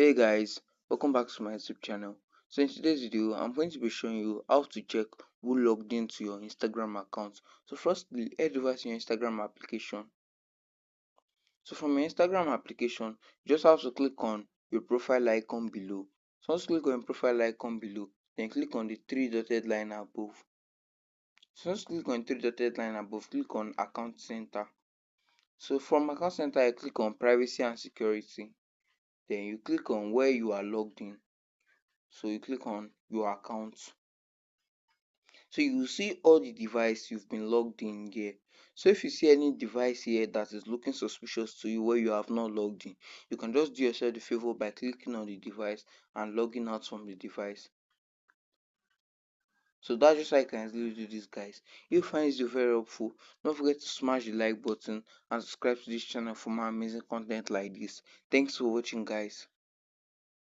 Hey guys, welcome back to my YouTube channel. So in today's video, I'm going to be showing you how to check who logged into your Instagram account. So firstly, head over to your Instagram application. So from your Instagram application, you just have to click on your profile icon below. So once you click on your profile icon below, then click on the three dotted line above. So once you click on the three dotted line above, click on account center. So from account center, you click on privacy and security. Then you click on where you are logged in. So you click on your account. So you will see all the device you've been logged in here. So if you see any device here that is looking suspicious to you where you have not logged in, you can just do yourself the favor by clicking on the device and logging out from the device. So that's just how you can easily do this, guys. If you find this video very helpful, don't forget to smash the like button and subscribe to this channel for more amazing content like this. Thanks for watching, guys.